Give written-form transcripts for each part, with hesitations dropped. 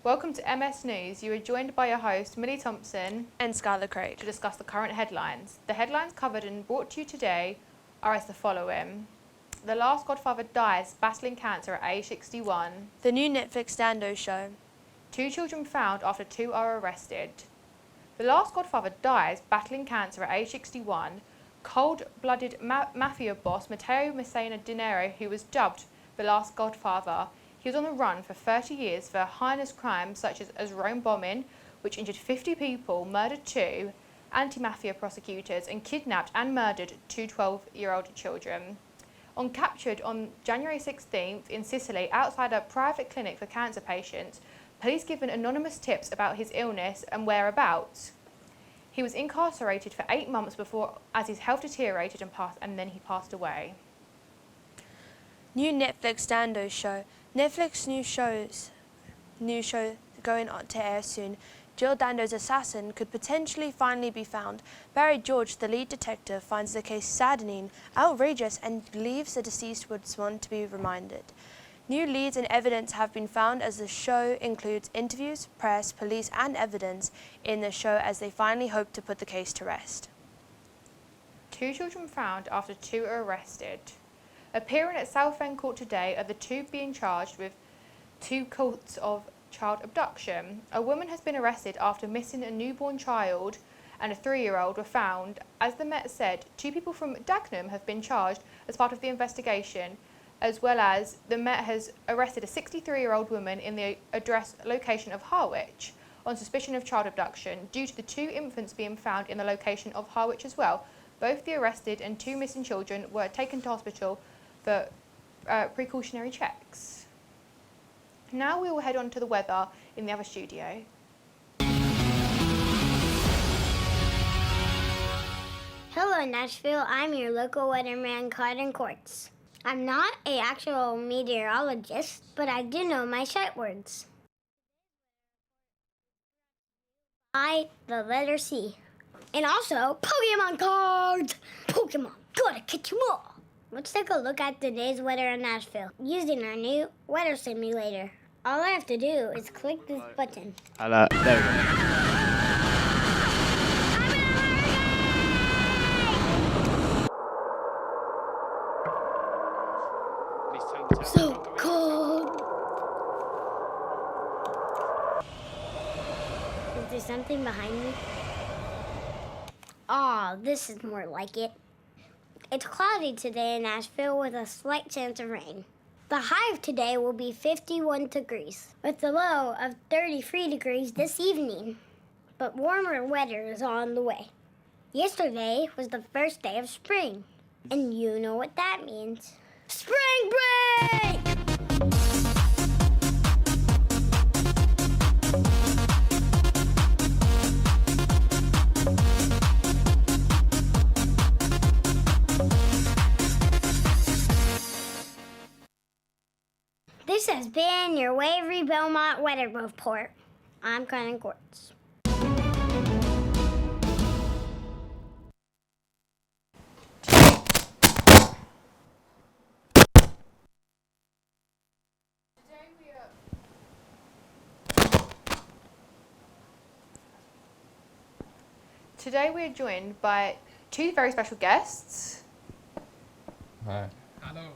Welcome to MS News. You are joined by your host, Millie Thompson and Skylar Craig to discuss the current headlines. The headlines covered and brought to you today are as the following. The last Godfather dies battling cancer at age 61. The new Netflix Dando show. 2 children found after 2 are arrested. The last Godfather dies battling cancer at age 61. Cold-blooded mafia boss Matteo Messina Denaro, who was dubbed the last Godfather, he was on the run for 30 years for heinous crimes such as Rome bombing, which injured 50 people, murdered 2 anti-mafia prosecutors, and kidnapped and murdered 2 12-year-old children. Captured on January 16th in Sicily outside a private clinic for cancer patients, police given anonymous tips about his illness and whereabouts. He was incarcerated for 8 months before, as his health deteriorated and then he passed away. New Netflix Dando show. Netflix new show going on to air soon. Jill Dando's assassin could potentially finally be found. Barry George, the lead detective, finds the case saddening, outrageous, and believes the deceased would want to be reminded. New leads and evidence have been found as the show includes interviews, press, police, and evidence in the show as they finally hope to put the case to rest. 2 children found after 2 are arrested. Appearing at Southend Court today are the 2 being charged with 2 counts of child abduction. A woman has been arrested after missing a newborn child and a 3-year-old were found. As the Met said, 2 people from Dagenham have been charged as part of the investigation, as well as the Met has arrested a 63-year-old woman in the address location of Harwich on suspicion of child abduction due to the 2 infants being found in the location of Harwich as well. Both the arrested and 2 missing children were taken to hospital for precautionary checks. Now we will head on to the weather in the other studio. Hello Nashville, I'm your local weatherman Cotton Quartz. I'm not an actual meteorologist, but I do know my sight words. I, the letter C. And also, Pokemon cards! Pokemon, gotta catch 'em all! Let's take a look at today's weather in Nashville using our new weather simulator. All I have to do is click this button. There we go. So cold! Is there something behind me? Aw, this is more like it. It's cloudy today in Nashville with a slight chance of rain. The high of today will be 51 degrees, with a low of 33 degrees this evening. But warmer weather is on the way. Yesterday was the first day of spring, and you know what that means. Spring break! This has been your Waverly Belmont Weather Report. I'm Cotton Quartz. Today we are joined by 2 very special guests. Hi. Hello.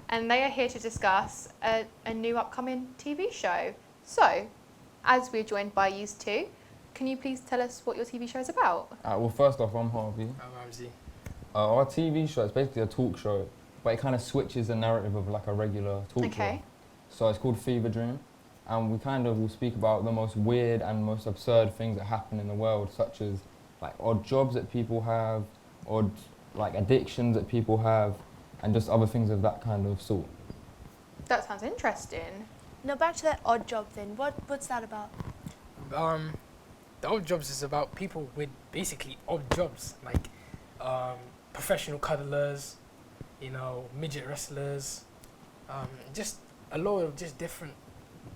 And they are here to discuss a new upcoming TV show. So, as we're joined by you 2, can you please tell us what your TV show is about? Well, first off, I'm Harvey. I'm Ramsey. Our TV show is basically a talk show, but it kind of switches the narrative of like a regular talk show. So it's called Fever Dream, and we kind of will speak about the most weird and most absurd things that happen in the world, such as like odd jobs that people have, odd like addictions that people have, and just other things of that kind of sort. That sounds interesting. Now back to that odd job thing. What's that about? The odd jobs is about people with basically odd jobs, like professional cuddlers, midget wrestlers, just a lot of just different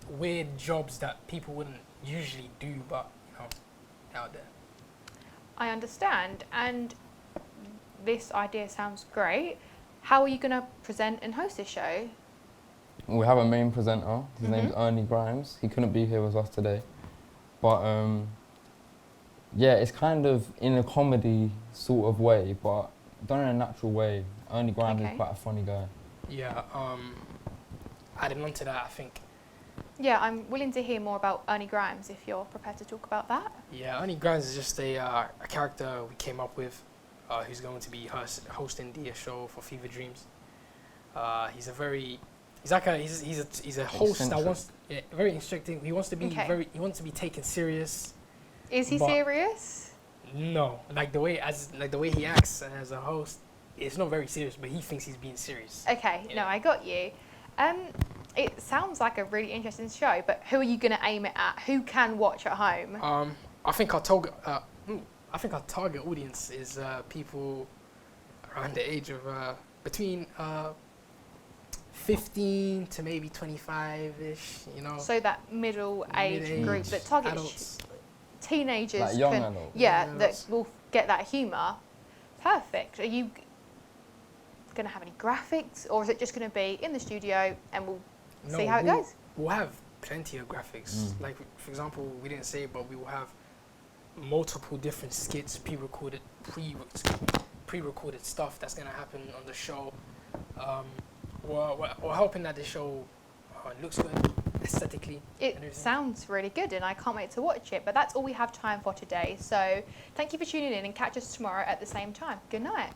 weird jobs that people wouldn't usually do, but out there. I understand, and this idea sounds great. How are you going to present and host this show? We have a main presenter. His name's Ernie Grimes. He couldn't be here with us today. But yeah, it's kind of in a comedy sort of way, but done in a natural way. Ernie Grimes is quite a funny guy. Yeah, adding on to that, I think. Yeah, I'm willing to hear more about Ernie Grimes if you're prepared to talk about that. Yeah, Ernie Grimes is just a character we came up with who's going to be hosting the show for Fever Dreams. He's a host that wants very interesting. He wants to be taken serious. Is he serious? No, like the way he acts as a host, it's not very serious, but he thinks he's being serious. Okay, no, I got you. It sounds like a really interesting show, but who are you going to aim it at? Who can watch at home? I think our target audience is people around the age of between 15 to maybe 25-ish, you know. So that middle age group that targets teenagers, like young adults. That will get that humour. Perfect. Are you going to have any graphics, or is it just going to be in the studio and we'll see how it goes? We'll have plenty of graphics. Like, for example, we didn't say, but we will have multiple different skits, pre-recorded stuff that's going to happen on the show. We're hoping that the show looks good aesthetically. It sounds really good and I can't wait to watch it, but that's all we have time for today. So thank you for tuning in and catch us tomorrow at the same time. Good night.